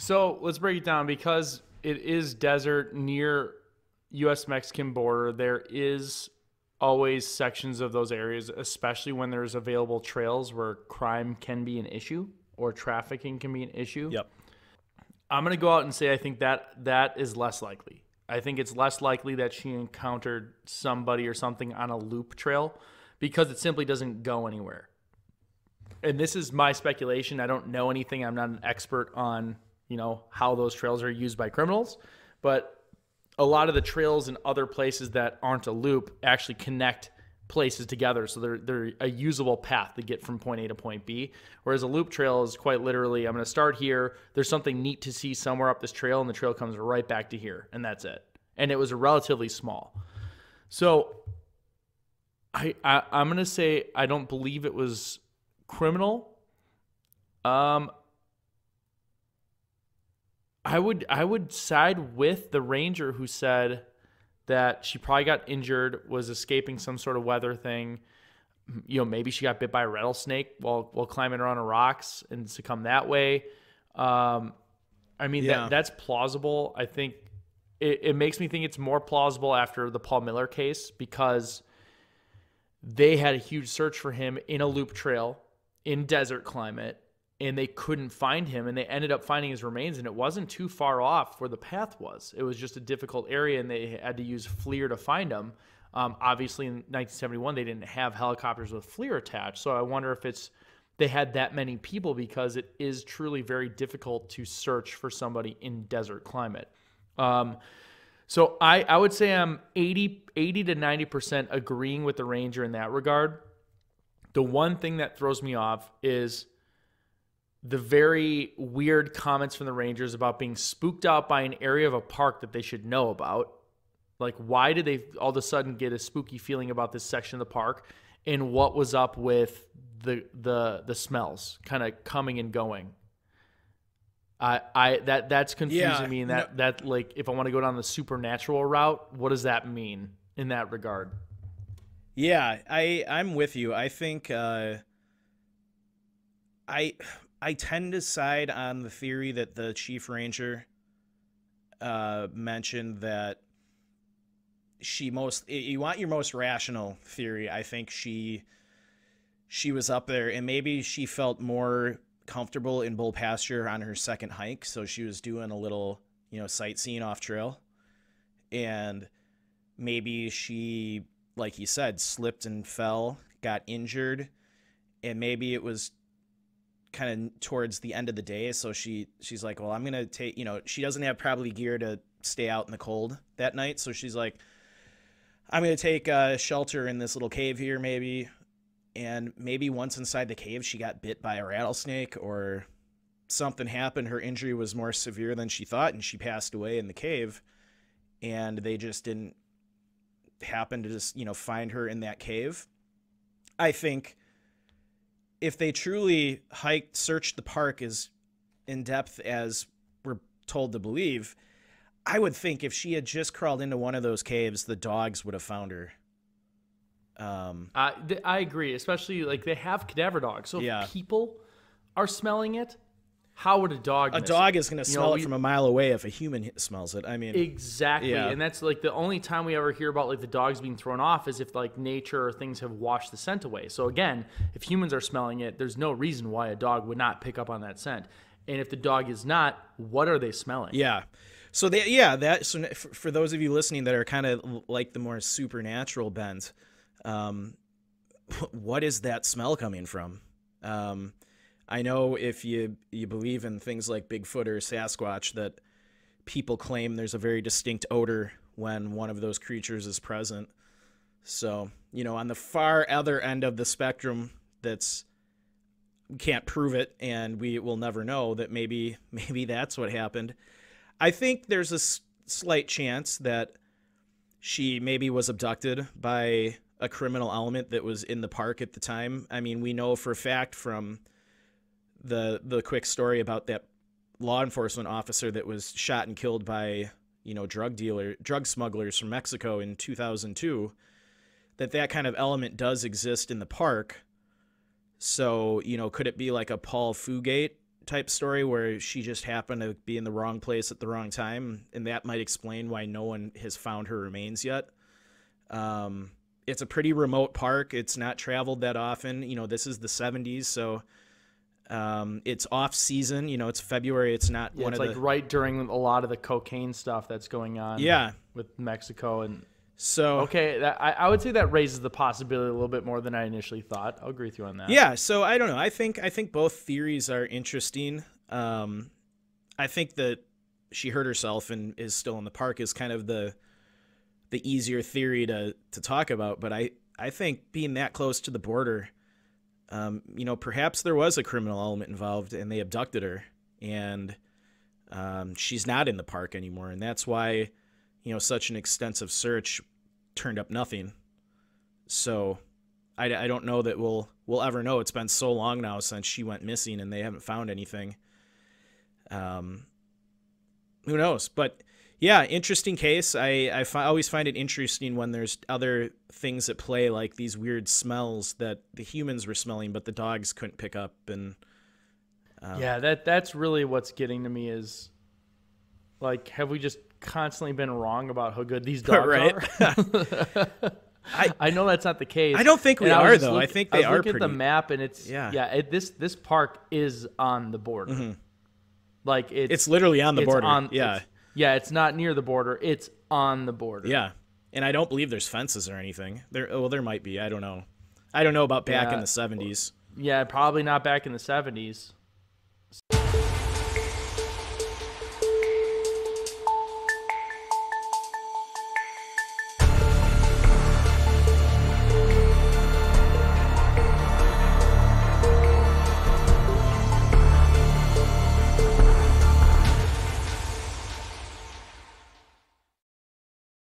So let's break it down because it is desert near U.S.-Mexican border. There is always sections of those areas, especially when there's available trails where crime can be an issue or trafficking can be an issue. Yep. I'm going to go out and say I think that is less likely. I think it's less likely that she encountered somebody or something on a loop trail because it simply doesn't go anywhere. And this is my speculation. I don't know anything. I'm not an expert on, how those trails are used by criminals, but a lot of the trails in other places that aren't a loop actually connect places together. So they're a usable path to get from point A to point B. Whereas a loop trail is quite literally, I'm going to start here. There's something neat to see somewhere up this trail, and the trail comes right back to here, and that's it. And it was relatively small. So I'm going to say I don't believe it was criminal. I would side with the ranger who said that she probably got injured, was escaping some sort of weather thing. Maybe she got bit by a rattlesnake while climbing around the rocks and succumbed that way. That's plausible. I think it makes me think it's more plausible after the Paul Miller case because they had a huge search for him in a loop trail in desert climate, and they couldn't find him, and they ended up finding his remains, and it wasn't too far off where the path was. It was just a difficult area, and they had to use FLIR to find him. Obviously, in 1971, they didn't have helicopters with FLIR attached, so I wonder if they had that many people because it is truly very difficult to search for somebody in desert climate. So I would say I'm 80 to 90% agreeing with the ranger in that regard. The one thing that throws me off is the very weird comments from the rangers about being spooked out by an area of a park that they should know about. Like, why did they all of a sudden get a spooky feeling about this section of the park? And what was up with the smells kind of coming and going? That's confusing me. And that like, if I want to go down the supernatural route, what does that mean in that regard? Yeah, I'm with you. I think I tend to side on the theory that the chief ranger mentioned, that you want your most rational theory. I think she was up there, and maybe she felt more comfortable in Bull Pasture on her second hike, so she was doing a little, sightseeing off trail, and maybe she, like you said, slipped and fell, got injured, and maybe it was kind of towards the end of the day, so she's like, well, I'm gonna take, she doesn't have probably gear to stay out in the cold that night, so she's like, I'm gonna take shelter in this little cave here, maybe. And maybe once inside the cave she got bit by a rattlesnake or something happened, her injury was more severe than she thought, and she passed away in the cave, and they just didn't happen to just find her in that cave. I think if they truly searched the park as in depth as we're told to believe, I would think if she had just crawled into one of those caves, the dogs would have found her. I agree, especially like they have cadaver dogs. So if people are smelling it, how would a dog miss dog it? Is going to smell it from a mile away if a human smells it. I mean, exactly. Yeah. And that's like the only time we ever hear about like the dogs being thrown off is if like nature or things have washed the scent away. So again, if humans are smelling it, there's no reason why a dog would not pick up on that scent. And if the dog is not, what are they smelling? Yeah. So for those of you listening that are kind of like the more supernatural bent, what is that smell coming from? I know if you believe in things like Bigfoot or Sasquatch, that people claim there's a very distinct odor when one of those creatures is present. So, on the far other end of the spectrum, can't prove it, and we will never know, that maybe that's what happened. I think there's a slight chance that she maybe was abducted by a criminal element that was in the park at the time. I mean, we know for a fact from the quick story about that law enforcement officer that was shot and killed by, drug smugglers from Mexico in 2002, that kind of element does exist in the park. So, could it be like a Paul Fugate type story where she just happened to be in the wrong place at the wrong time, and that might explain why no one has found her remains yet. It's a pretty remote park. It's not traveled that often. You know, this is the 70s, so it's off season. You know, it's February. It's not one it's of like the right during a lot of the cocaine stuff that's going on. Yeah. With Mexico and so okay, I would say that raises the possibility a little bit more than I initially thought. I'll agree with you on that. Yeah, so I don't know. I think both theories are interesting. I think that she hurt herself and is still in the park is kind of the easier theory to talk about. But I think being that close to the border, you know, perhaps there was a criminal element involved and they abducted her, and she's not in the park anymore, and that's why, you know, such an extensive search turned up nothing. So I don't know that we'll ever know. It's been so long now since she went missing and they haven't found anything. Who knows? But yeah, interesting case. I always find it interesting when there's other things at play, like these weird smells that the humans were smelling, but the dogs couldn't pick up. And yeah, that's really what's getting to me is, like, have we just constantly been wrong about how good these dogs right. are? I know that's not the case. I don't think we are, though. I think they are looking pretty. At the map, and it's this park is on the border. Mm-hmm. Like it's literally on the border. It's not near the border. It's on the border. Yeah, and I don't believe there's fences or anything. There might be. I don't know. I don't know about back in the 70s. Yeah, probably not back in the 70s.